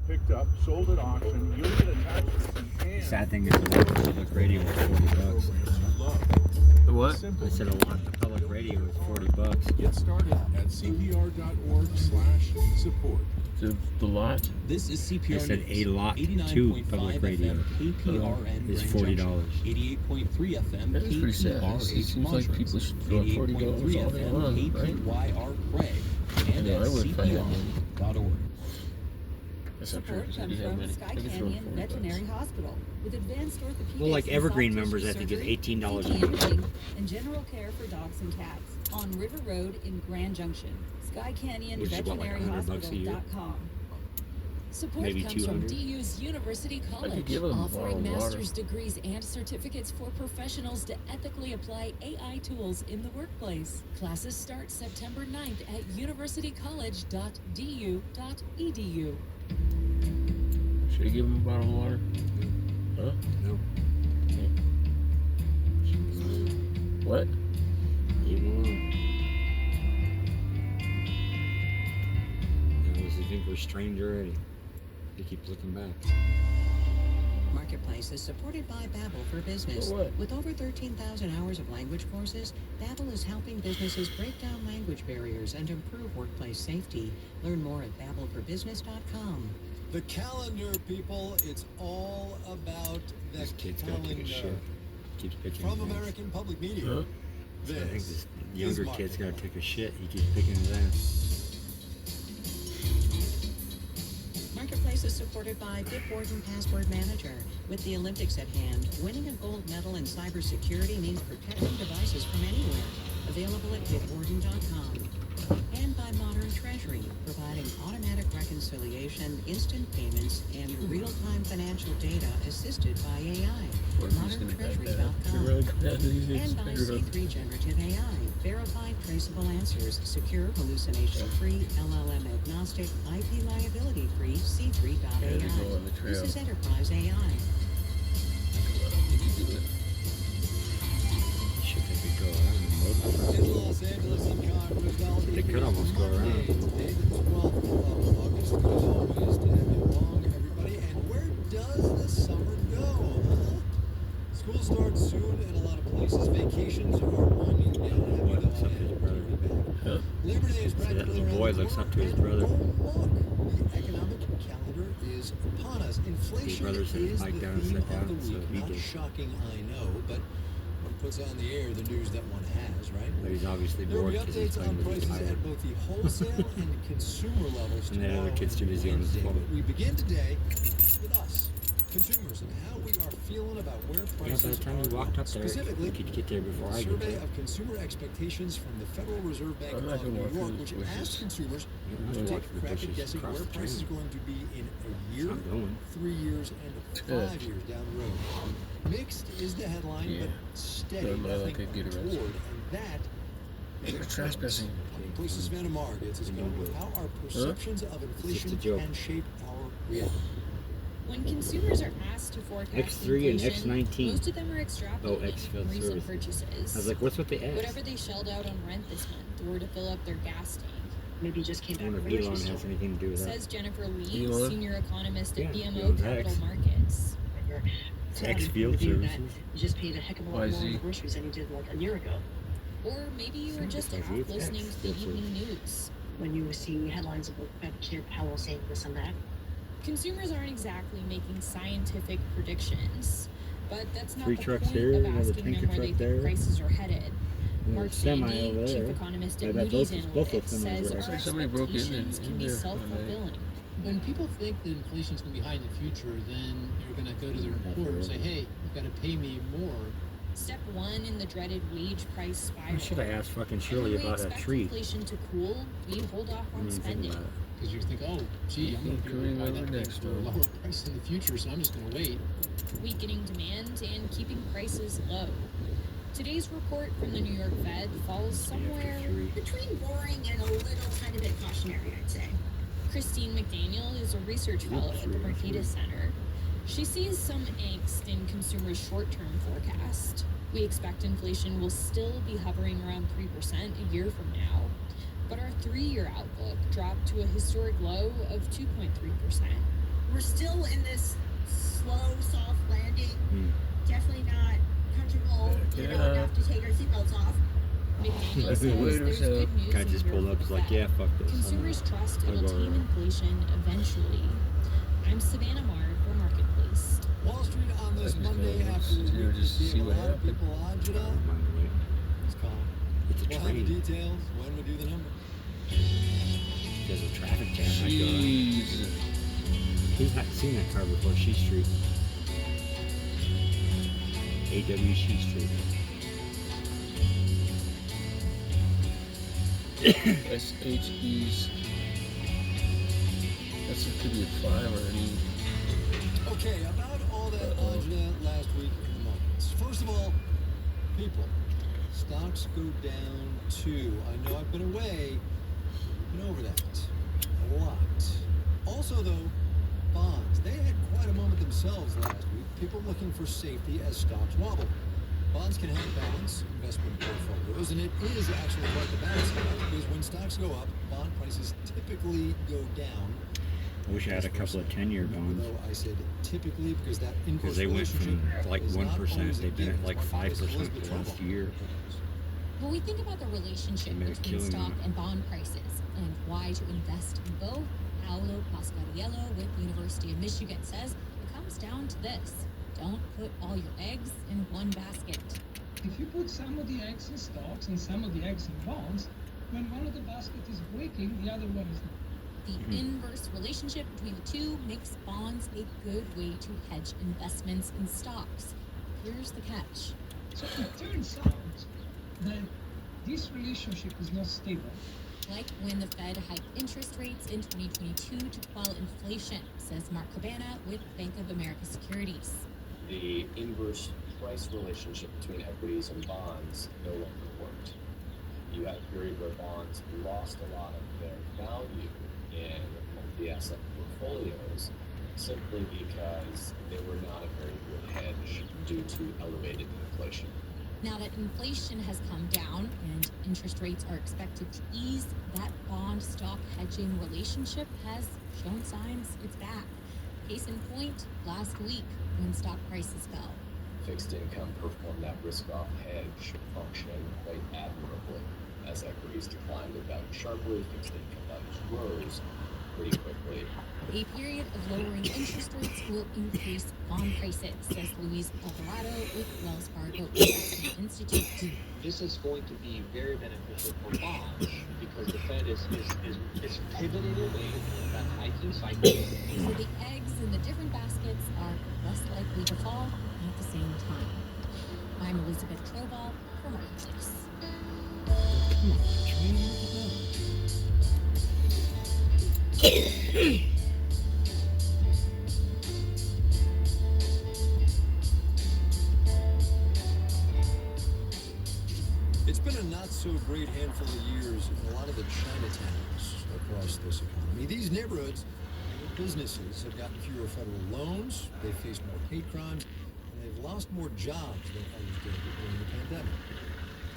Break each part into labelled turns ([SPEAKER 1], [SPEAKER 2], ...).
[SPEAKER 1] picked up, sold at auction, you'll get attachments and
[SPEAKER 2] Sad thing is the one public radio was $40.
[SPEAKER 3] The what?
[SPEAKER 2] I said a lot. The public radio was $40.
[SPEAKER 1] Get started at cpr.org/support.
[SPEAKER 3] The lot?
[SPEAKER 4] This is CPR
[SPEAKER 2] I said
[SPEAKER 4] News.
[SPEAKER 2] a lot to
[SPEAKER 4] 89.5
[SPEAKER 2] public radio
[SPEAKER 4] FM, KPRN
[SPEAKER 2] is
[SPEAKER 4] Grand
[SPEAKER 2] $40.
[SPEAKER 4] Junction. 88.3 FM,
[SPEAKER 3] That's pretty sad.
[SPEAKER 4] KPRA
[SPEAKER 3] It seems like
[SPEAKER 4] Montrose.
[SPEAKER 3] people should throw $40 all
[SPEAKER 4] 88.3
[SPEAKER 3] they
[SPEAKER 4] FM,
[SPEAKER 3] want, right?
[SPEAKER 4] KPYR Craig. And
[SPEAKER 3] Yeah,
[SPEAKER 4] at
[SPEAKER 3] I would if I had money.
[SPEAKER 4] cpr.org.
[SPEAKER 3] That's not true.
[SPEAKER 5] Support
[SPEAKER 3] Because
[SPEAKER 5] comes
[SPEAKER 3] you have
[SPEAKER 5] from
[SPEAKER 3] many.
[SPEAKER 5] Sky
[SPEAKER 3] They can throw
[SPEAKER 5] Canyon
[SPEAKER 3] $40.
[SPEAKER 5] Veterinary Hospital with advanced orthopedics.
[SPEAKER 2] Well, like
[SPEAKER 5] and
[SPEAKER 2] Evergreen
[SPEAKER 5] soft
[SPEAKER 2] members, I
[SPEAKER 5] tissue
[SPEAKER 2] think is
[SPEAKER 5] surgery,
[SPEAKER 2] $18 a
[SPEAKER 5] CT
[SPEAKER 2] month.
[SPEAKER 5] imaging, and general care for dogs and cats on River Road in Grand Junction. Sky Canyon
[SPEAKER 2] Which is what, like
[SPEAKER 5] Veterinary
[SPEAKER 2] $100 a year?
[SPEAKER 5] Hospital.com. Support
[SPEAKER 2] Maybe
[SPEAKER 5] comes from
[SPEAKER 2] 200?
[SPEAKER 5] DU's University College,
[SPEAKER 3] give them
[SPEAKER 5] offering
[SPEAKER 3] bottled water.
[SPEAKER 5] master's degrees and certificates for professionals to ethically apply AI tools in the workplace. Classes start September 9th at universitycollege.du.edu.
[SPEAKER 3] Should I give him a bottle of water? Huh?
[SPEAKER 2] No.
[SPEAKER 3] What?
[SPEAKER 2] You won't. I think we're strained already. They keep looking back.
[SPEAKER 6] Marketplace is supported by Babbel for Business.
[SPEAKER 3] For what?
[SPEAKER 6] With over 13,000 hours of language courses, Babbel is helping businesses break down language barriers and improve workplace safety. Learn more at babbelforbusiness.com.
[SPEAKER 7] The calendar, people, it's all about the
[SPEAKER 2] This kid's gotta take a shit.
[SPEAKER 7] calendar.
[SPEAKER 2] Keeps picking
[SPEAKER 7] From
[SPEAKER 2] his ass.
[SPEAKER 7] American Public Media,
[SPEAKER 3] Huh?
[SPEAKER 2] So I think
[SPEAKER 7] this
[SPEAKER 2] this
[SPEAKER 7] is
[SPEAKER 2] younger kid's gotta
[SPEAKER 7] Marketplace.
[SPEAKER 2] take a shit. He keeps picking his ass.
[SPEAKER 6] Marketplace is supported by Bitwarden Password Manager. With the Olympics at hand, winning a gold medal in cybersecurity means protecting devices from anywhere. Available at bitwarden.com. And by Modern Treasury, providing automatic reconciliation, instant payments, and real-time financial data assisted by AI.
[SPEAKER 3] What if he's gonna back that up? You're
[SPEAKER 6] ModernTreasury.com.
[SPEAKER 3] really good at these
[SPEAKER 6] And by
[SPEAKER 3] things.
[SPEAKER 6] C3 Generative AI, verified traceable answers, secure, hallucination-free, LLM-agnostic, IP liability-free,
[SPEAKER 3] Yeah,
[SPEAKER 6] C3.ai.
[SPEAKER 3] they go on the trail.
[SPEAKER 6] This is Enterprise AI.
[SPEAKER 2] Shit, they could go around the motorcycle.
[SPEAKER 7] In Los Angeles and Congress,
[SPEAKER 2] They could almost go around.
[SPEAKER 7] Today, the 12th of August. Good as always to have you along, everybody. And where does the summer go, huh? School starts soon in a lot of places. Vacations are winding down.
[SPEAKER 2] The boy looks up to his brother.
[SPEAKER 3] Huh?
[SPEAKER 7] Labor Day is
[SPEAKER 2] that
[SPEAKER 7] practically
[SPEAKER 2] little
[SPEAKER 7] around
[SPEAKER 2] boy
[SPEAKER 7] the
[SPEAKER 2] looks
[SPEAKER 7] corner,
[SPEAKER 2] up to his
[SPEAKER 7] and
[SPEAKER 2] brother.
[SPEAKER 7] oh, look, the economic calendar is upon us. Inflation
[SPEAKER 2] brother set his
[SPEAKER 7] is
[SPEAKER 2] mic
[SPEAKER 7] the
[SPEAKER 2] down and
[SPEAKER 7] theme
[SPEAKER 2] sat
[SPEAKER 7] of
[SPEAKER 2] down,
[SPEAKER 7] the
[SPEAKER 2] so
[SPEAKER 7] week.
[SPEAKER 2] he
[SPEAKER 7] Not
[SPEAKER 2] did.
[SPEAKER 7] shocking, I know, but one puts on the air the news that one has, right?
[SPEAKER 2] But he's obviously
[SPEAKER 7] There will
[SPEAKER 2] bored
[SPEAKER 7] be
[SPEAKER 2] because he's
[SPEAKER 7] updates
[SPEAKER 2] playing
[SPEAKER 7] on
[SPEAKER 2] with his
[SPEAKER 7] prices
[SPEAKER 2] tire.
[SPEAKER 7] at both the wholesale and consumer levels
[SPEAKER 2] And the other
[SPEAKER 7] tomorrow
[SPEAKER 2] kid's too
[SPEAKER 7] and
[SPEAKER 2] busy on his
[SPEAKER 7] Wednesday.
[SPEAKER 2] phone.
[SPEAKER 7] But we begin today with us, consumers, and how we are feeling about where
[SPEAKER 2] Yeah, by
[SPEAKER 7] prices
[SPEAKER 2] the time you
[SPEAKER 7] are
[SPEAKER 2] walked
[SPEAKER 7] going.
[SPEAKER 2] up there,
[SPEAKER 7] Specifically,
[SPEAKER 2] you could get there before
[SPEAKER 7] a
[SPEAKER 2] I get
[SPEAKER 7] survey
[SPEAKER 2] there.
[SPEAKER 7] of consumer expectations from the Federal Reserve Bank
[SPEAKER 3] I'm not
[SPEAKER 7] of
[SPEAKER 3] gonna
[SPEAKER 7] New
[SPEAKER 3] walk
[SPEAKER 7] York,
[SPEAKER 3] through
[SPEAKER 7] which
[SPEAKER 3] the bushes.
[SPEAKER 7] asked consumers
[SPEAKER 2] You don't
[SPEAKER 7] to
[SPEAKER 2] have to
[SPEAKER 7] take
[SPEAKER 2] walk
[SPEAKER 7] a
[SPEAKER 2] through the
[SPEAKER 7] crack at
[SPEAKER 2] bushes
[SPEAKER 7] guessing
[SPEAKER 2] across
[SPEAKER 7] where
[SPEAKER 2] the
[SPEAKER 7] prices are
[SPEAKER 2] train.
[SPEAKER 7] going to be in a year,
[SPEAKER 2] I'm going.
[SPEAKER 7] 3 years, and 5 years down the road. Mixed is the headline,
[SPEAKER 3] Yeah.
[SPEAKER 7] but steady,
[SPEAKER 3] Don't mind, I
[SPEAKER 7] nothing
[SPEAKER 3] could get arrested.
[SPEAKER 7] untoward, and that
[SPEAKER 3] You're trespassing.
[SPEAKER 7] Places Savannah Mar gets us going with how our perceptions of inflation
[SPEAKER 2] Just a joke.
[SPEAKER 7] can shape our reality.
[SPEAKER 5] When consumers are asked to forecast
[SPEAKER 2] X3 and
[SPEAKER 5] inflation,
[SPEAKER 2] X19.
[SPEAKER 5] most of them are extrapolating
[SPEAKER 2] X
[SPEAKER 5] from
[SPEAKER 2] field
[SPEAKER 5] recent
[SPEAKER 2] services.
[SPEAKER 5] purchases.
[SPEAKER 2] I was like, what's with the X?
[SPEAKER 5] Whatever they shelled out on rent this month or to fill up their gas tank.
[SPEAKER 8] Maybe just came
[SPEAKER 2] I
[SPEAKER 8] back
[SPEAKER 2] wonder
[SPEAKER 8] from
[SPEAKER 2] if
[SPEAKER 8] the
[SPEAKER 2] Elon
[SPEAKER 8] grocery
[SPEAKER 2] has
[SPEAKER 8] store.
[SPEAKER 2] anything to do with that.
[SPEAKER 5] Says Jennifer Lee,
[SPEAKER 3] Elon?
[SPEAKER 5] senior economist at
[SPEAKER 2] Yeah,
[SPEAKER 5] BMO
[SPEAKER 2] Elon's
[SPEAKER 5] Capital
[SPEAKER 2] X.
[SPEAKER 5] Markets.
[SPEAKER 8] You're
[SPEAKER 2] It's
[SPEAKER 8] sad
[SPEAKER 2] X
[SPEAKER 8] to
[SPEAKER 2] Field
[SPEAKER 8] believe that
[SPEAKER 2] Services.
[SPEAKER 8] You just paid a heck of a lot
[SPEAKER 3] YZ.
[SPEAKER 8] more on groceries than you did like a year ago.
[SPEAKER 5] Or maybe you were just
[SPEAKER 2] It's
[SPEAKER 5] half
[SPEAKER 2] YZ, it's
[SPEAKER 5] listening
[SPEAKER 2] X
[SPEAKER 5] to the
[SPEAKER 2] Field
[SPEAKER 5] evening news.
[SPEAKER 8] When you see headlines about Chair Powell saying this and that.
[SPEAKER 5] Consumers aren't exactly making scientific predictions, but that's not
[SPEAKER 2] Three
[SPEAKER 5] the
[SPEAKER 2] trucks
[SPEAKER 5] point
[SPEAKER 2] here,
[SPEAKER 5] of
[SPEAKER 2] another
[SPEAKER 5] asking
[SPEAKER 2] tanker
[SPEAKER 5] them where they
[SPEAKER 2] truck there.
[SPEAKER 5] think prices are headed.
[SPEAKER 2] And
[SPEAKER 5] Mark
[SPEAKER 2] there's a semi
[SPEAKER 5] Sandy,
[SPEAKER 2] over
[SPEAKER 5] chief
[SPEAKER 2] there.
[SPEAKER 5] economist
[SPEAKER 2] I
[SPEAKER 5] at
[SPEAKER 2] bet
[SPEAKER 5] Moody's
[SPEAKER 2] both
[SPEAKER 5] Analytics,
[SPEAKER 2] of them
[SPEAKER 5] says
[SPEAKER 2] were
[SPEAKER 5] our
[SPEAKER 3] Actually, somebody broke in
[SPEAKER 5] expectations can be
[SPEAKER 3] there one day.
[SPEAKER 5] self-fulfilling.
[SPEAKER 9] When people think that inflation's going to be high in the future, then you're going to go to their employer and say, hey, you've got to pay me more.
[SPEAKER 5] Step one in the dreaded wage price
[SPEAKER 2] Why
[SPEAKER 5] spiral.
[SPEAKER 2] should I ask fucking
[SPEAKER 5] And
[SPEAKER 2] Shirley
[SPEAKER 5] when we
[SPEAKER 2] about that
[SPEAKER 5] expect
[SPEAKER 2] tree?
[SPEAKER 5] inflation to cool, we hold off
[SPEAKER 2] I
[SPEAKER 5] on
[SPEAKER 2] mean, think
[SPEAKER 5] spending.
[SPEAKER 2] about it.
[SPEAKER 9] Because you think, oh, gee, I'm going to be able to buy
[SPEAKER 3] Coming
[SPEAKER 9] that
[SPEAKER 3] over
[SPEAKER 9] thing
[SPEAKER 3] next
[SPEAKER 9] for a
[SPEAKER 3] month.
[SPEAKER 9] lower price in the future, so I'm just going to wait.
[SPEAKER 5] Weakening demand and keeping prices low. Today's report from the New York Fed falls somewhere
[SPEAKER 8] Between boring and a little tiny bit cautionary, I'd say.
[SPEAKER 5] Christine McDaniel is a research fellow at the Marquita Center. She sees some angst in consumers' short-term forecast. We expect inflation will still be hovering around 3% a year from now, but our 3-year outlook dropped to a historic low of 2.3%.
[SPEAKER 8] we're still in this slow, soft landing. Definitely not comfortable,
[SPEAKER 3] Yeah.
[SPEAKER 8] enough to take our seatbelts off.
[SPEAKER 5] McDaniel says
[SPEAKER 3] Wait a
[SPEAKER 5] there's
[SPEAKER 3] second.
[SPEAKER 5] good news
[SPEAKER 2] Guy
[SPEAKER 5] in
[SPEAKER 2] just
[SPEAKER 5] here
[SPEAKER 2] pulled
[SPEAKER 5] for
[SPEAKER 2] up,
[SPEAKER 5] the
[SPEAKER 2] was like,
[SPEAKER 5] Fed.
[SPEAKER 2] yeah, fuck this.
[SPEAKER 5] Consumers trust
[SPEAKER 2] I'll
[SPEAKER 5] it'll
[SPEAKER 2] go
[SPEAKER 5] tame
[SPEAKER 2] around.
[SPEAKER 5] inflation eventually. I'm Savannah Marr for Marketplace.
[SPEAKER 7] Wall Street on this
[SPEAKER 3] Just
[SPEAKER 7] Monday
[SPEAKER 3] go,
[SPEAKER 7] after
[SPEAKER 3] you know, just
[SPEAKER 7] gave
[SPEAKER 3] see
[SPEAKER 7] a
[SPEAKER 3] what
[SPEAKER 7] lot of
[SPEAKER 3] happened.
[SPEAKER 7] people agita.
[SPEAKER 2] Mind the way.
[SPEAKER 7] It's calm.
[SPEAKER 2] It's a
[SPEAKER 7] We'll have the
[SPEAKER 2] train.
[SPEAKER 7] details when we do the numbers.
[SPEAKER 2] There's a traffic jam. I go.
[SPEAKER 3] Jeez.
[SPEAKER 2] Who's not seen that car before? She Street. AW She Street.
[SPEAKER 3] SHEs. That's could be a 5 or an E.
[SPEAKER 7] Okay, about all that agita last week in the markets. First of all, people. Stocks go down too. I know I've been away. Been over that. A lot. Also, though, bonds. They had quite a moment themselves last week. People looking for safety as stocks wobble. Bonds can help balance investment portfolios, and it is actually quite the balancing act because when stocks go up, bond prices typically go down.
[SPEAKER 2] I wish I had a couple of 10-year bonds.
[SPEAKER 7] Though I said typically because that inverse
[SPEAKER 2] Because they went from
[SPEAKER 7] relationship
[SPEAKER 2] like
[SPEAKER 7] is not
[SPEAKER 2] 1%.
[SPEAKER 7] always a
[SPEAKER 2] They've been
[SPEAKER 7] given.
[SPEAKER 2] at like
[SPEAKER 7] It's why
[SPEAKER 2] 5%
[SPEAKER 7] Elizabeth
[SPEAKER 2] the last
[SPEAKER 7] Trollbaum
[SPEAKER 2] year.
[SPEAKER 7] proposed.
[SPEAKER 5] When we think about the relationship
[SPEAKER 2] They made a
[SPEAKER 5] between
[SPEAKER 2] killing
[SPEAKER 5] stock
[SPEAKER 2] on it.
[SPEAKER 5] and bond prices and why to invest in both, Paolo Pasquariello with the University of Michigan says it comes down to this. Don't put all your eggs in one basket.
[SPEAKER 10] If you put some of the eggs in stocks and some of the eggs in bonds, when one of the baskets is breaking, the other one is not.
[SPEAKER 5] The inverse relationship between the two makes bonds a good way to hedge investments in stocks. Here's the catch.
[SPEAKER 10] So it turns out that this relationship is not stable.
[SPEAKER 5] Like when the Fed hiked interest rates in 2022 to quell inflation, says Mark Cabana with Bank of America Securities.
[SPEAKER 11] The inverse price relationship between equities and bonds no longer worked. You had a period where bonds lost a lot of their value in multi-asset portfolios simply because they were not a very good hedge due to elevated inflation.
[SPEAKER 5] Now that inflation has come down and interest rates are expected to ease, that bond-stock hedging relationship has shown signs it's back. Case in point, last week when stock prices fell.
[SPEAKER 11] Fixed income performed that risk-off hedge function quite admirably. As equities declined in value sharply, fixed income values rose pretty quickly.
[SPEAKER 5] A period of lowering interest rates will increase bond prices, says Luis Alvarado with Wells Fargo Investment Institute.
[SPEAKER 12] This is going to be very beneficial for bonds because the Fed is pivoting away from that hiking cycle.
[SPEAKER 5] So the eggs in the different baskets are less likely to fall at the same time. I'm Elizabeth Trobal for Marketplace.
[SPEAKER 2] Come on, train.
[SPEAKER 7] It's been a not so great handful of years in a lot of the Chinatowns across this economy. These neighborhoods and businesses have gotten fewer federal loans, they've faced more hate crimes, and they've lost more jobs than others did during the pandemic.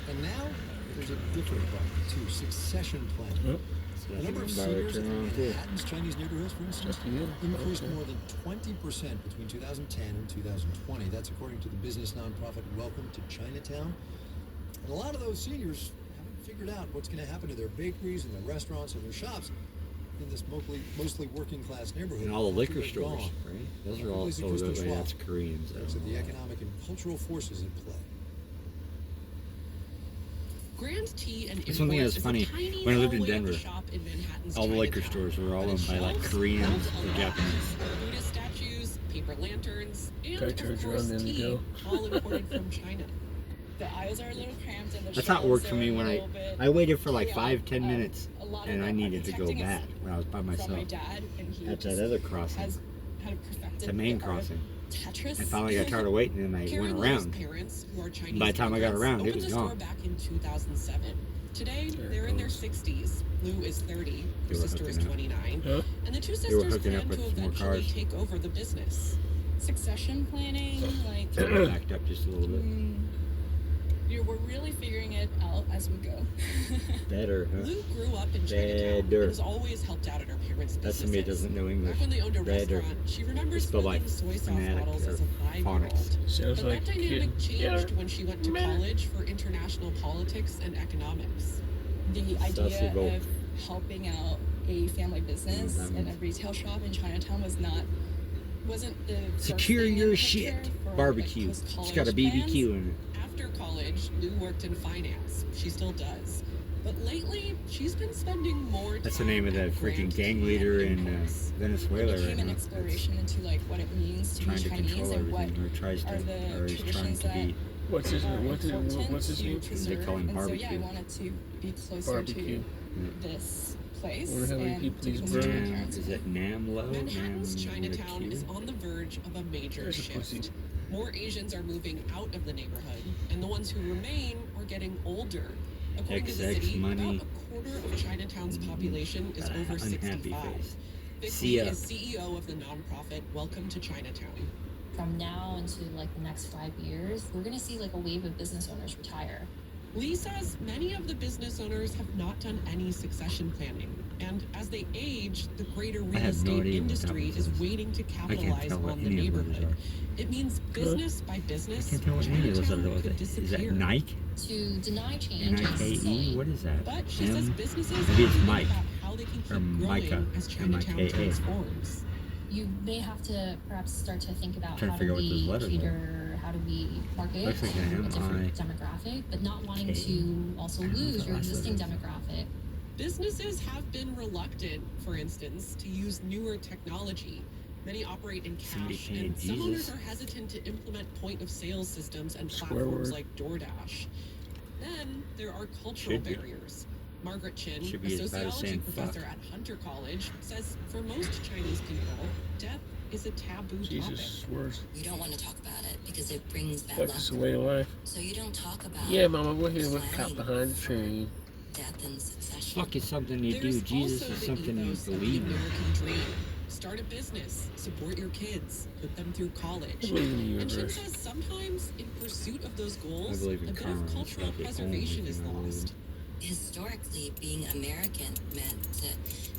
[SPEAKER 7] And now there's a different problem too: succession planning.
[SPEAKER 2] So
[SPEAKER 7] The number of
[SPEAKER 2] that's about
[SPEAKER 7] seniors
[SPEAKER 2] to
[SPEAKER 7] in
[SPEAKER 2] turn around too.
[SPEAKER 7] Manhattan's Chinese neighborhoods, for instance,
[SPEAKER 3] Just you?
[SPEAKER 7] increased
[SPEAKER 3] Okay.
[SPEAKER 7] more than 20% between 2010 and 2020. That's according to the business nonprofit Welcome to Chinatown. And a lot of those seniors haven't figured out what's going to happen to their bakeries and their restaurants and their shops in this mostly working class neighborhood.
[SPEAKER 2] And all the
[SPEAKER 7] after
[SPEAKER 2] liquor
[SPEAKER 7] they're
[SPEAKER 2] stores,
[SPEAKER 7] gone.
[SPEAKER 2] right? Those are all,
[SPEAKER 7] Marketplace at
[SPEAKER 2] oh,
[SPEAKER 7] Kristen
[SPEAKER 2] wait,
[SPEAKER 7] Schwab
[SPEAKER 2] that's Koreans.
[SPEAKER 7] looks at the economic and cultural forces at play.
[SPEAKER 13] Grand Tea and
[SPEAKER 2] That's one thing
[SPEAKER 13] Imports
[SPEAKER 2] that's
[SPEAKER 13] is
[SPEAKER 2] funny.
[SPEAKER 13] a tiny
[SPEAKER 2] When I lived in
[SPEAKER 13] hallway of a
[SPEAKER 2] Denver,
[SPEAKER 13] shop in Manhattan's
[SPEAKER 2] all the liquor
[SPEAKER 13] Chinatown.
[SPEAKER 2] stores were all
[SPEAKER 13] On its
[SPEAKER 2] owned by like
[SPEAKER 13] shelves
[SPEAKER 2] Koreans
[SPEAKER 13] holds a
[SPEAKER 2] or
[SPEAKER 13] lot.
[SPEAKER 2] Japanese.
[SPEAKER 13] Buddha statues, paper lanterns, and
[SPEAKER 3] Guy
[SPEAKER 13] of
[SPEAKER 3] turns
[SPEAKER 13] course
[SPEAKER 3] around and
[SPEAKER 13] tea,
[SPEAKER 3] go.
[SPEAKER 13] all imported from China. The aisles are a little cramped and the
[SPEAKER 2] That's not
[SPEAKER 13] shelves
[SPEAKER 2] worked for
[SPEAKER 13] are
[SPEAKER 2] me
[SPEAKER 13] a
[SPEAKER 2] when
[SPEAKER 13] little bit
[SPEAKER 2] I waited for like
[SPEAKER 13] chaotic.
[SPEAKER 2] 5-10 minutes
[SPEAKER 13] A lot of
[SPEAKER 2] and I
[SPEAKER 13] the
[SPEAKER 2] needed to go
[SPEAKER 13] architecting is
[SPEAKER 2] back when I was by
[SPEAKER 13] from
[SPEAKER 2] myself
[SPEAKER 13] my dad, and he
[SPEAKER 2] at
[SPEAKER 13] just
[SPEAKER 2] that other crossing.
[SPEAKER 13] has had perfected
[SPEAKER 2] The main
[SPEAKER 13] the art of
[SPEAKER 2] crossing.
[SPEAKER 13] Tetris.
[SPEAKER 2] I finally got tired of waiting and I
[SPEAKER 13] Karen
[SPEAKER 2] went
[SPEAKER 13] Lou's
[SPEAKER 2] around.
[SPEAKER 13] parents, who are Chinese
[SPEAKER 2] By the time I got
[SPEAKER 13] immigrants,
[SPEAKER 2] around, it
[SPEAKER 13] opened
[SPEAKER 2] was
[SPEAKER 13] the store
[SPEAKER 2] gone.
[SPEAKER 13] back in 2007. Today,
[SPEAKER 3] There it
[SPEAKER 13] they're in their
[SPEAKER 3] goes.
[SPEAKER 13] 60s. Lou is 30.
[SPEAKER 2] They
[SPEAKER 13] Her
[SPEAKER 2] were
[SPEAKER 13] sister is
[SPEAKER 2] hooking up.
[SPEAKER 13] 29.
[SPEAKER 3] Huh?
[SPEAKER 13] And the two
[SPEAKER 2] They were
[SPEAKER 13] sisters
[SPEAKER 2] hooking up
[SPEAKER 13] plan
[SPEAKER 2] with
[SPEAKER 13] to
[SPEAKER 2] some more
[SPEAKER 13] eventually
[SPEAKER 2] cars.
[SPEAKER 13] take over the business.
[SPEAKER 5] Succession planning, like
[SPEAKER 2] So I backed up just a little bit.
[SPEAKER 13] We're really figuring it out as we go.
[SPEAKER 2] Better, huh?
[SPEAKER 14] Lou grew up in Chinatown and
[SPEAKER 2] Better.
[SPEAKER 14] has always helped out at her parents'
[SPEAKER 2] That's
[SPEAKER 14] businesses.
[SPEAKER 2] somebody who doesn't know English.
[SPEAKER 14] Back when they owned a
[SPEAKER 2] Better.
[SPEAKER 14] restaurant, she remembers
[SPEAKER 2] Spelled like
[SPEAKER 14] filling soy sauce
[SPEAKER 2] fanatic
[SPEAKER 14] bottles
[SPEAKER 2] or
[SPEAKER 14] as a 5-year-old.
[SPEAKER 2] phonics.
[SPEAKER 3] Sounds
[SPEAKER 14] But
[SPEAKER 3] like
[SPEAKER 14] that dynamic
[SPEAKER 3] kid.
[SPEAKER 14] changed when she went to college for international politics and economics.
[SPEAKER 13] The
[SPEAKER 2] That's
[SPEAKER 13] idea
[SPEAKER 2] the goal.
[SPEAKER 13] of helping out a family business and a retail shop in Chinatown wasn't the first
[SPEAKER 2] Secure
[SPEAKER 13] thing in
[SPEAKER 2] your
[SPEAKER 13] the
[SPEAKER 2] shit.
[SPEAKER 13] picture for,
[SPEAKER 2] Barbecue.
[SPEAKER 13] like,
[SPEAKER 2] It's
[SPEAKER 13] post-college
[SPEAKER 2] got a BBQ
[SPEAKER 13] plans.
[SPEAKER 2] in it.
[SPEAKER 14] After college, Lou worked in finance. She still does. But lately, she's been spending more time
[SPEAKER 2] That's the name of that
[SPEAKER 14] at
[SPEAKER 2] freaking
[SPEAKER 14] Grand
[SPEAKER 2] gang
[SPEAKER 14] Canyon
[SPEAKER 2] leader in
[SPEAKER 14] Impulse.
[SPEAKER 2] Venezuela
[SPEAKER 13] It became
[SPEAKER 2] right
[SPEAKER 13] an
[SPEAKER 2] now.
[SPEAKER 13] exploration into like what it means to be
[SPEAKER 2] Trying to
[SPEAKER 13] Chinese
[SPEAKER 2] control
[SPEAKER 13] and what
[SPEAKER 2] everything, or tries to,
[SPEAKER 13] are the
[SPEAKER 2] or is trying
[SPEAKER 13] traditions
[SPEAKER 2] to be.
[SPEAKER 3] What's his
[SPEAKER 13] are
[SPEAKER 3] name?
[SPEAKER 13] important
[SPEAKER 3] What's his
[SPEAKER 13] to
[SPEAKER 3] name?
[SPEAKER 13] preserve.
[SPEAKER 2] They call him
[SPEAKER 13] And so yeah, I
[SPEAKER 2] barbecue.
[SPEAKER 13] wanted to be closer
[SPEAKER 3] Barbecue.
[SPEAKER 13] to this place
[SPEAKER 3] Wonder how many
[SPEAKER 13] and
[SPEAKER 3] people
[SPEAKER 13] to
[SPEAKER 3] he's
[SPEAKER 13] visit my
[SPEAKER 3] burned.
[SPEAKER 13] parents.
[SPEAKER 2] Is it Namlo?
[SPEAKER 14] Manhattan's Chinatown is on the verge of a major
[SPEAKER 3] There's a pussy.
[SPEAKER 14] shift. More Asians are moving out of the neighborhood, and the ones who remain are getting older. According to the
[SPEAKER 2] XX
[SPEAKER 14] city,
[SPEAKER 2] money.
[SPEAKER 14] about a quarter of Chinatown's population is over
[SPEAKER 2] Unhappy
[SPEAKER 14] 65.
[SPEAKER 2] face.
[SPEAKER 14] Vic
[SPEAKER 2] See
[SPEAKER 14] Lee
[SPEAKER 2] ya.
[SPEAKER 14] is CEO of the nonprofit Welcome to Chinatown.
[SPEAKER 5] From now into like the next 5 years, we're gonna see like a wave of business owners retire.
[SPEAKER 14] Lee says many of the business owners have not done any succession planning, and as they age, the greater real
[SPEAKER 2] have no
[SPEAKER 14] estate
[SPEAKER 2] idea what that
[SPEAKER 14] industry
[SPEAKER 2] one
[SPEAKER 14] is
[SPEAKER 2] is.
[SPEAKER 14] waiting to
[SPEAKER 2] I can't
[SPEAKER 14] capitalize
[SPEAKER 2] tell what
[SPEAKER 14] on the
[SPEAKER 2] any of those
[SPEAKER 14] neighborhood.
[SPEAKER 2] are.
[SPEAKER 14] It means business by business,
[SPEAKER 2] I can't tell what any of those
[SPEAKER 14] Chinatown
[SPEAKER 2] are.
[SPEAKER 14] could
[SPEAKER 2] Is
[SPEAKER 14] disappear.
[SPEAKER 2] that Nike?
[SPEAKER 5] To deny change is
[SPEAKER 2] Nike?
[SPEAKER 5] silly.
[SPEAKER 2] What is that?
[SPEAKER 14] But she says businesses
[SPEAKER 2] Maybe
[SPEAKER 14] have
[SPEAKER 2] it's
[SPEAKER 14] to think
[SPEAKER 2] Mike.
[SPEAKER 14] about how they can keep
[SPEAKER 2] Or
[SPEAKER 14] growing
[SPEAKER 2] Micah.
[SPEAKER 14] as Chinatown
[SPEAKER 2] M-I-K-A.
[SPEAKER 14] transforms.
[SPEAKER 5] You may have to perhaps start to think about
[SPEAKER 2] Trying to
[SPEAKER 5] how
[SPEAKER 2] figure
[SPEAKER 5] do
[SPEAKER 2] out what those
[SPEAKER 5] we
[SPEAKER 2] letters
[SPEAKER 5] cater, how do we market
[SPEAKER 2] Looks like
[SPEAKER 5] to
[SPEAKER 2] an
[SPEAKER 5] a different
[SPEAKER 2] M-I-K.
[SPEAKER 5] demographic, but not wanting
[SPEAKER 2] K.
[SPEAKER 5] to also
[SPEAKER 2] I don't know
[SPEAKER 5] lose
[SPEAKER 2] what the
[SPEAKER 5] your
[SPEAKER 2] last
[SPEAKER 5] existing
[SPEAKER 2] letter is.
[SPEAKER 5] demographic.
[SPEAKER 14] Businesses have been reluctant, for instance, to use newer technology. Many operate in
[SPEAKER 2] Somebody
[SPEAKER 14] cash,
[SPEAKER 2] painted
[SPEAKER 14] and some owners
[SPEAKER 2] Jesus.
[SPEAKER 14] are hesitant to implement point-of-sale systems and
[SPEAKER 3] Swear
[SPEAKER 14] platforms
[SPEAKER 3] word.
[SPEAKER 14] like DoorDash. Then there are cultural
[SPEAKER 2] Should be.
[SPEAKER 14] barriers. Margaret Chin,
[SPEAKER 2] Should
[SPEAKER 14] a
[SPEAKER 2] be as bad as
[SPEAKER 14] sociology
[SPEAKER 2] saying
[SPEAKER 14] professor
[SPEAKER 2] fuck.
[SPEAKER 14] at Hunter College, says for most Chinese people, death is a taboo topic.
[SPEAKER 3] Jesus, worse.
[SPEAKER 15] You don't want to talk about it because it brings bad
[SPEAKER 3] Fuck
[SPEAKER 15] luck.
[SPEAKER 3] is the way of life.
[SPEAKER 15] So you don't talk about
[SPEAKER 3] Yeah, Mama, we're here with cop
[SPEAKER 15] planning
[SPEAKER 3] behind the train.
[SPEAKER 15] death and succession.
[SPEAKER 2] Fuck is something you
[SPEAKER 14] There's
[SPEAKER 2] do. Jesus
[SPEAKER 14] also
[SPEAKER 2] is
[SPEAKER 14] the
[SPEAKER 2] something you
[SPEAKER 14] ethos of the
[SPEAKER 2] believe in.
[SPEAKER 14] American dream. Start a business, support your kids, put them through college.
[SPEAKER 3] I believe in the
[SPEAKER 14] And Chin
[SPEAKER 3] universe.
[SPEAKER 14] says sometimes, in pursuit of those
[SPEAKER 2] I
[SPEAKER 14] goals,
[SPEAKER 2] believe in
[SPEAKER 14] a bit
[SPEAKER 2] karma.
[SPEAKER 14] of
[SPEAKER 2] It's
[SPEAKER 14] cultural
[SPEAKER 2] not the only
[SPEAKER 14] preservation is
[SPEAKER 2] thing I believe in.
[SPEAKER 14] lost.
[SPEAKER 15] Historically, being American meant to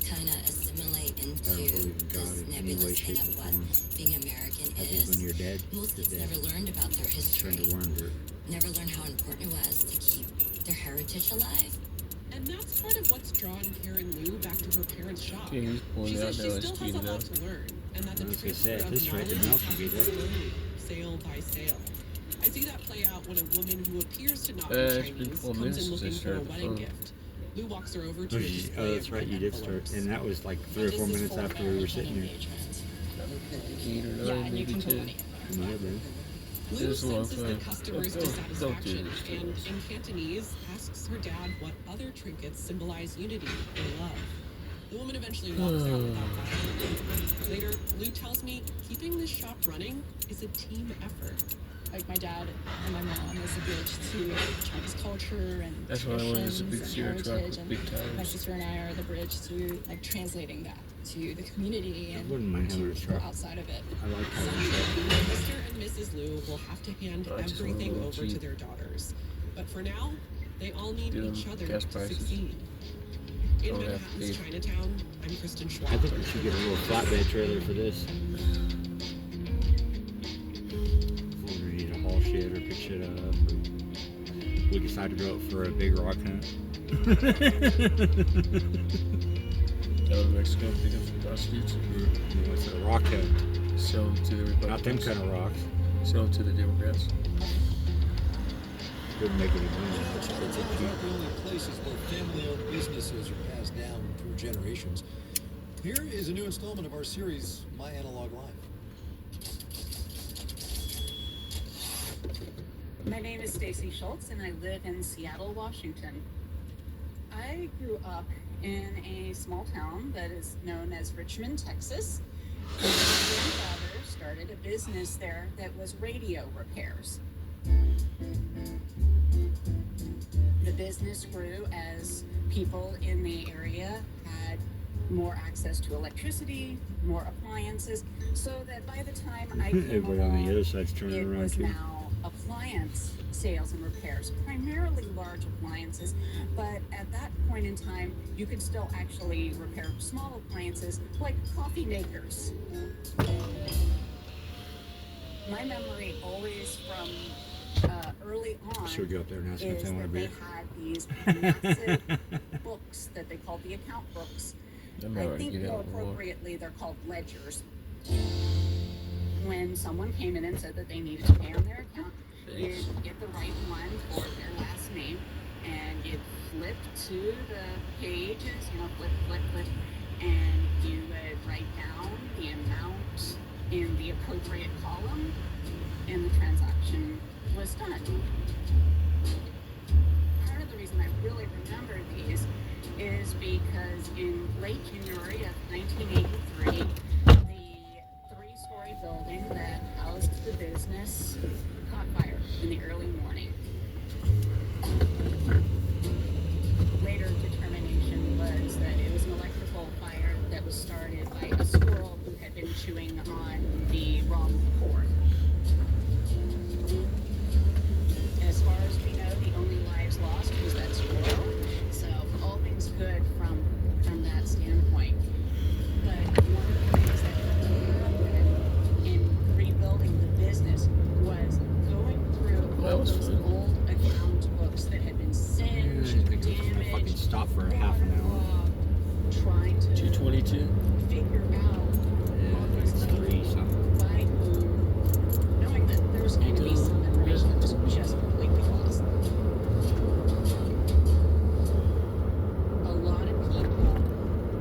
[SPEAKER 15] kind of assimilate
[SPEAKER 2] I don't
[SPEAKER 15] into
[SPEAKER 2] believe in God
[SPEAKER 15] this
[SPEAKER 2] in any way,
[SPEAKER 15] nebulous
[SPEAKER 2] shape,
[SPEAKER 15] thing
[SPEAKER 2] or
[SPEAKER 15] of what
[SPEAKER 2] form.
[SPEAKER 15] being American
[SPEAKER 2] I think when
[SPEAKER 15] is.
[SPEAKER 2] you're dead,
[SPEAKER 15] Most
[SPEAKER 2] you're
[SPEAKER 15] kids
[SPEAKER 2] dead.
[SPEAKER 15] never learned about their
[SPEAKER 2] Turn
[SPEAKER 15] history,
[SPEAKER 2] to worm dirt.
[SPEAKER 15] never learned how important it was to keep their heritage alive.
[SPEAKER 14] And that's part of what's drawn Karen Liu back to her parents' shop.
[SPEAKER 3] Okay, he's pulling
[SPEAKER 14] She
[SPEAKER 3] out
[SPEAKER 14] says
[SPEAKER 3] now.
[SPEAKER 14] she
[SPEAKER 3] It's
[SPEAKER 14] still has a
[SPEAKER 3] speeding
[SPEAKER 14] lot
[SPEAKER 3] out.
[SPEAKER 14] to learn, and that the
[SPEAKER 2] I was gonna
[SPEAKER 14] transfer
[SPEAKER 2] say, at
[SPEAKER 14] of
[SPEAKER 2] this rate,
[SPEAKER 14] knowledge
[SPEAKER 2] the milk will be
[SPEAKER 14] happens
[SPEAKER 2] there.
[SPEAKER 14] slowly, sale by sale. I see that play out when a woman who appears to not be
[SPEAKER 3] It's been
[SPEAKER 14] Chinese
[SPEAKER 3] 12
[SPEAKER 14] comes
[SPEAKER 3] minutes
[SPEAKER 14] in
[SPEAKER 3] since I
[SPEAKER 14] looking for a
[SPEAKER 3] started the
[SPEAKER 14] wedding
[SPEAKER 3] phone.
[SPEAKER 14] gift. Lou walks her over to
[SPEAKER 2] Oh,
[SPEAKER 14] a display
[SPEAKER 2] that's
[SPEAKER 14] of
[SPEAKER 2] right, you
[SPEAKER 14] red
[SPEAKER 2] did start.
[SPEAKER 14] envelopes.
[SPEAKER 2] And that was like 3 or 4
[SPEAKER 13] This is
[SPEAKER 2] minutes
[SPEAKER 13] for
[SPEAKER 2] after we were
[SPEAKER 13] American
[SPEAKER 2] sitting here.
[SPEAKER 13] engagement.
[SPEAKER 3] 8 or 9,
[SPEAKER 13] Yeah, and you
[SPEAKER 3] maybe
[SPEAKER 13] can put
[SPEAKER 3] 10.
[SPEAKER 13] money.
[SPEAKER 2] Might have been.
[SPEAKER 14] Lou
[SPEAKER 3] It's a long
[SPEAKER 14] senses the
[SPEAKER 3] time.
[SPEAKER 14] customer's
[SPEAKER 3] Don't do
[SPEAKER 14] dissatisfaction
[SPEAKER 3] this to
[SPEAKER 14] and,
[SPEAKER 3] us.
[SPEAKER 14] in Cantonese, asks her dad what other trinkets symbolize unity and love. The woman eventually walks out without buying. Later, Lou tells me keeping this shop running is a team effort.
[SPEAKER 13] Like my dad and my mom is a bridge to Chinese culture and
[SPEAKER 3] That's why I wanted this
[SPEAKER 13] traditions
[SPEAKER 3] big
[SPEAKER 13] and
[SPEAKER 3] Sierra truck
[SPEAKER 13] heritage,
[SPEAKER 3] with
[SPEAKER 13] and
[SPEAKER 3] big tires.
[SPEAKER 13] my sister and I are the bridge to like translating that to the community
[SPEAKER 2] I
[SPEAKER 13] and
[SPEAKER 2] wouldn't mind having
[SPEAKER 13] to
[SPEAKER 2] a
[SPEAKER 13] people
[SPEAKER 2] truck.
[SPEAKER 13] outside of it.
[SPEAKER 2] I like having a
[SPEAKER 14] Mr. and Mrs. Lou will have to hand
[SPEAKER 3] I just
[SPEAKER 14] everything
[SPEAKER 3] wanna go
[SPEAKER 14] over to
[SPEAKER 3] cheap.
[SPEAKER 14] their daughters. But for now, they all need
[SPEAKER 3] Get 'em
[SPEAKER 14] each other
[SPEAKER 3] gas
[SPEAKER 14] to
[SPEAKER 3] prices.
[SPEAKER 14] succeed. In
[SPEAKER 3] Don't have to
[SPEAKER 14] Manhattan's
[SPEAKER 3] pay.
[SPEAKER 14] Chinatown, I'm Kristen
[SPEAKER 2] I
[SPEAKER 14] Schwab.
[SPEAKER 2] think we should get a little flatbed trailer for this. We're gonna need to haul shit or pick shit up. Or we decide to go out for a big rock hunt.
[SPEAKER 3] Down in Mexico, pick up some prostitutes.
[SPEAKER 2] What's a rock hunt?
[SPEAKER 3] Sell them to the Republicans.
[SPEAKER 2] Not them kind of rocks.
[SPEAKER 3] Sell them to the Democrats.
[SPEAKER 2] Wouldn't make any
[SPEAKER 7] You
[SPEAKER 2] money.
[SPEAKER 7] know, Chinatowns aren't the only places where family-owned businesses are passed down through generations. Here is a new installment of our series, My Analog Life.
[SPEAKER 16] My name is Stacy Schultz, and I live in Seattle, Washington. I grew up in a small town that is known as Richmond, Texas. My grandfather started a business there that was radio repairs. The business grew as people in the area had more access to electricity, more appliances, so that by the time I came
[SPEAKER 2] Everybody on the
[SPEAKER 16] along,
[SPEAKER 2] other side's turning
[SPEAKER 16] it
[SPEAKER 2] around
[SPEAKER 16] was
[SPEAKER 2] too.
[SPEAKER 16] now a appliance sales and repairs, primarily large appliances, but at that point in time, you could still actually repair small appliances like coffee makers. My memory always from early on
[SPEAKER 2] Should we go up there and ask them if
[SPEAKER 16] is
[SPEAKER 2] they want a
[SPEAKER 16] that they
[SPEAKER 2] beer?
[SPEAKER 16] had these massive books that they called the account books.
[SPEAKER 3] I'm
[SPEAKER 16] I
[SPEAKER 3] already
[SPEAKER 16] think
[SPEAKER 3] getting
[SPEAKER 16] more
[SPEAKER 3] out of the water.
[SPEAKER 16] appropriately they're called ledgers. When someone came in and said that they needed to pay on their account, you'd get the right one for their last name, and you'd flip to the pages, flip, and you would write down the amount in the appropriate column, and the transaction was done. Part of the reason I really remember these is because in late January of 1983, the three-story building that housed the business caught fire in the early morning. Later determination was that it was an electrical fire that was started by a squirrel who had been chewing on the wrong cord. As far as we know, the only lives lost was that squirrel. So all things good from that standpoint. But one of the things that had to happen in rebuilding the business was going through all those old account books that had been singed,
[SPEAKER 2] I fucking stopped for a half an hour.
[SPEAKER 16] trying to
[SPEAKER 3] 222.
[SPEAKER 16] figure out
[SPEAKER 2] Yeah, it's 3 something.
[SPEAKER 16] by whom, knowing that there was going to be some information that was just completely lost. A lot of people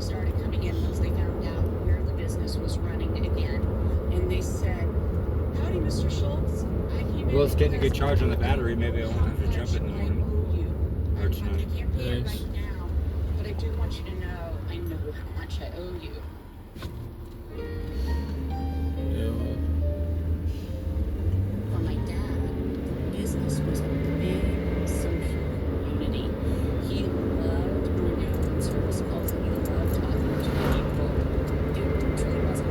[SPEAKER 16] started coming in once they found out where the business was running again, and they said, "Howdy, Mr. Schultz. I came in
[SPEAKER 2] Well, it's getting a good
[SPEAKER 16] because
[SPEAKER 2] charge on the
[SPEAKER 16] I
[SPEAKER 2] battery. Maybe I won't have to jump in the morning.
[SPEAKER 16] owe you.
[SPEAKER 2] Or tonight.
[SPEAKER 16] I can't pay it
[SPEAKER 3] Nice.
[SPEAKER 16] right now, but I do want you to know I know how much I owe you."
[SPEAKER 3] Yeah, well,
[SPEAKER 16] For my dad, business was a big social unity. He loved going down on service calls, and he loved talking to people. It truly was a calling.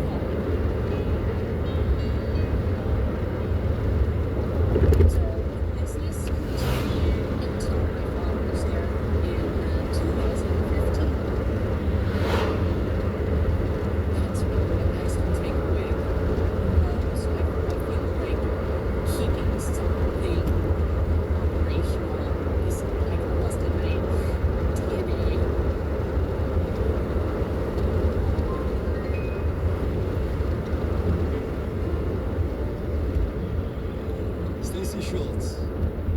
[SPEAKER 16] So business continued until my father was there in 2015. That's really what I still take away. So I feel like keeping something operational is like almost in my DNA.
[SPEAKER 7] Stacy Schultz,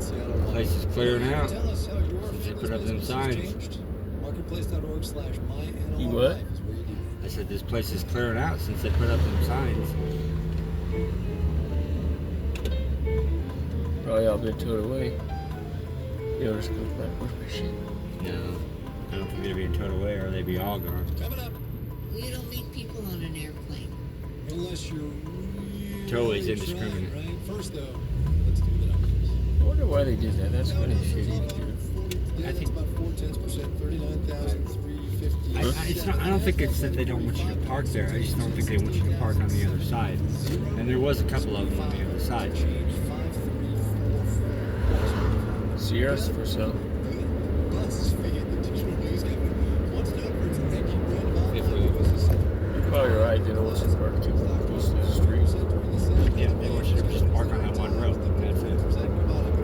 [SPEAKER 7] Seattle.
[SPEAKER 2] Place is clearing out.
[SPEAKER 7] Tell us how your
[SPEAKER 2] They put
[SPEAKER 7] family's
[SPEAKER 2] up them
[SPEAKER 7] business has
[SPEAKER 2] signs.
[SPEAKER 7] changed. Marketplace.org/myNLR
[SPEAKER 3] You what?
[SPEAKER 7] Life is where you begin.
[SPEAKER 2] I said this place is clearing out since they put up them signs.
[SPEAKER 3] probably all been towed away. You'll just go back with my shit.
[SPEAKER 2] No, I don't think they're being towed away or they'd be all gone.
[SPEAKER 7] Coming up.
[SPEAKER 6] We don't meet people on an airplane.
[SPEAKER 7] Unless you're really
[SPEAKER 2] Towaway's
[SPEAKER 7] trying,
[SPEAKER 2] indiscriminate.
[SPEAKER 7] right? First though, let's do the numbers.
[SPEAKER 3] I wonder why they did that. That's kind of shitty to do.
[SPEAKER 7] Yeah, that's about 0.4%, 39,350.
[SPEAKER 2] I don't think it's that they don't want you to park there. I just don't think they want you to park on the other side. And there was a couple of them on the other side.
[SPEAKER 3] Sierra's for sale. You're probably right. They don't want you to park too close to the street.
[SPEAKER 2] Yeah, they want you to just park on that one road. And that's it.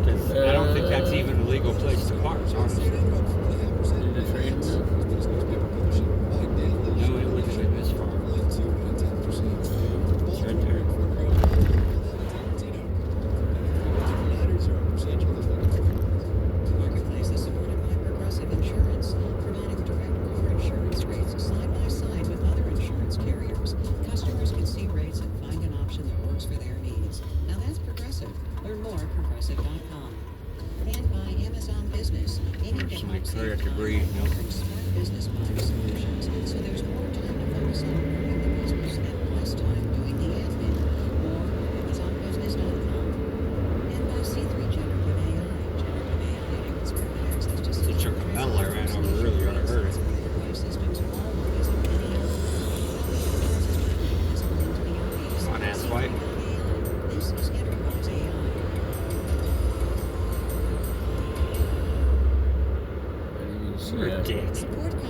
[SPEAKER 2] Because I don't think that's even a legal place to park, honestly.
[SPEAKER 3] Did the train move?
[SPEAKER 2] No, it wouldn't have been this far. It's right there.
[SPEAKER 6] Marketplace is supported by Progressive Insurance, providing direct car insurance rates side by side with other insurance carriers. Customers can see rates and find an option that works for their needs. Now that's Progressive. Learn more at progressive.com. And by Amazon Business, aiming to
[SPEAKER 2] Just
[SPEAKER 6] help
[SPEAKER 2] make sure you
[SPEAKER 6] save
[SPEAKER 2] have to
[SPEAKER 6] time
[SPEAKER 2] breathe,
[SPEAKER 6] by offering smart business buying solutions, so there's more time to focus on growing the business and less time doing the admin. More at AmazonBusiness.com. And by C3 Generative AI. Generative AI enables quick access to
[SPEAKER 2] It's a chunk of metal I ran over earlier. I heard it.
[SPEAKER 6] systems always and any other.
[SPEAKER 2] Come on, ass white.
[SPEAKER 6] This is Enterprise AI.
[SPEAKER 2] You're a dick.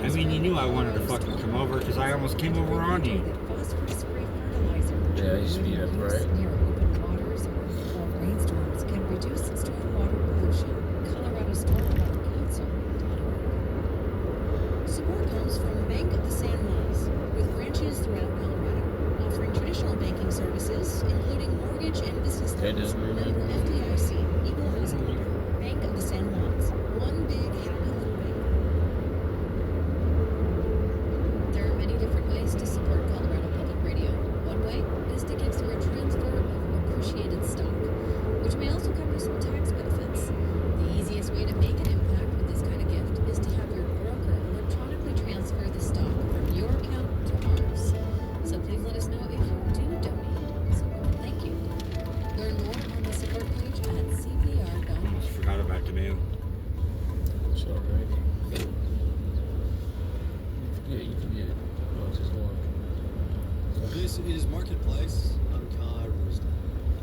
[SPEAKER 2] I mean, you knew I wanted to fucking come over because I almost came over on you.
[SPEAKER 3] Yeah, you speed up, right?
[SPEAKER 17] Near open waters or rainstorms can reduce stormwater pollution. Colorado Stormwater Council.
[SPEAKER 6] Support comes from Bank of the San Juans, with branches throughout Colorado, offering traditional banking services, including mortgage and business loans. Member FDIC, Equal Housing Lender. Bank of the San Juans. One big happy little bank.
[SPEAKER 5] There are many different ways to support Colorado Public Radio. One way is to give through a transfer of appreciated stock, which may also come with some tax benefits. The easiest way to make an impact with this kind of gift is to have your broker electronically transfer the stock from your account to ours. So please let us know if you do donate, so we can thank you. Learn more on the support page at cpr.org.
[SPEAKER 2] Forgot about the mail.
[SPEAKER 3] It's alright. You forget. Oh, it's just one.
[SPEAKER 7] This is Marketplace. I'm Kai Rooston.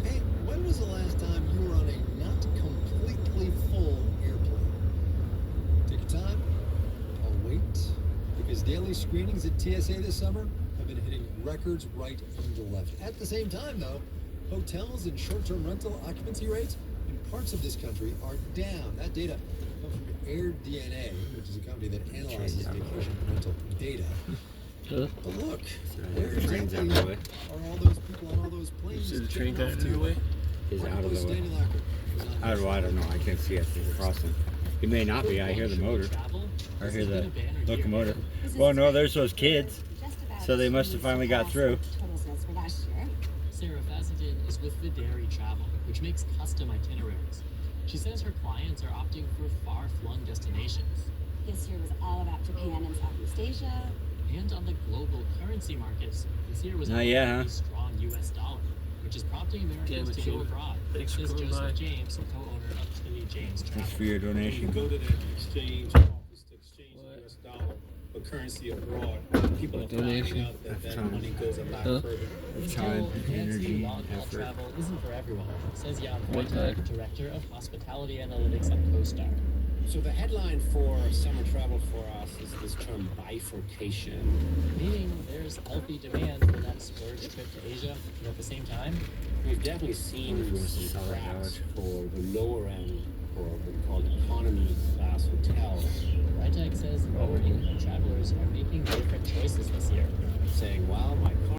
[SPEAKER 7] Hey, when was the last time you were on a not completely full airplane? Take your time. I'll wait. Because daily screenings at TSA this summer have been hitting records right and left. At the same time, though, hotels and short-term rental occupancy rates in parts of this country are down. That data comes from AirDNA, which is a company that analyzes vacation rental data. But look, where
[SPEAKER 2] Train's out
[SPEAKER 7] exactly
[SPEAKER 2] of the way.
[SPEAKER 7] are all those people on all those planes?
[SPEAKER 3] See the train
[SPEAKER 7] jetting off
[SPEAKER 3] going the
[SPEAKER 7] to?
[SPEAKER 3] way?
[SPEAKER 2] He's out of the way.
[SPEAKER 7] Stanley Locker is on
[SPEAKER 2] I don't know. I can't see it. He's crossing. He may not be. I hear the motor. I hear the locomotive. Well, no, there's those kids. So they must have finally got through.
[SPEAKER 18] Sarah Fessenden is with the Dairy Travel, which makes custom itineraries. She says her clients are opting for far-flung destinations.
[SPEAKER 19] This year was all about Japan and Southeast Asia.
[SPEAKER 18] And on the global currency markets, this year was
[SPEAKER 2] Not
[SPEAKER 18] a
[SPEAKER 2] yet, huh?
[SPEAKER 18] strong U.S. dollar, which is prompting Americans to go abroad.
[SPEAKER 3] Thanks for
[SPEAKER 18] Says
[SPEAKER 3] coming
[SPEAKER 18] Joseph
[SPEAKER 3] by.
[SPEAKER 18] James, co-owner of Tilly James Travel.
[SPEAKER 2] Thanks for your donation.
[SPEAKER 20] Go to the exchange office to exchange the US dollar for currency abroad. People are finding out that that money goes a lot further.
[SPEAKER 2] Time,
[SPEAKER 18] Fancy
[SPEAKER 2] energy,
[SPEAKER 18] long-haul
[SPEAKER 2] effort.
[SPEAKER 18] travel isn't for everyone, says Jan
[SPEAKER 3] What
[SPEAKER 18] Freitag,
[SPEAKER 3] time?
[SPEAKER 18] Director of Hospitality Analytics at CoStar.
[SPEAKER 21] So the headline for summer travel for us is this term bifurcation.
[SPEAKER 18] Meaning there's healthy demand for that splurge trip to Asia, but at the same time,
[SPEAKER 21] We've definitely seen some cracks for the lower end, or what we call economy class hotels.
[SPEAKER 18] Freitag says lower income travelers are making different choices this year.
[SPEAKER 21] Saying, well, my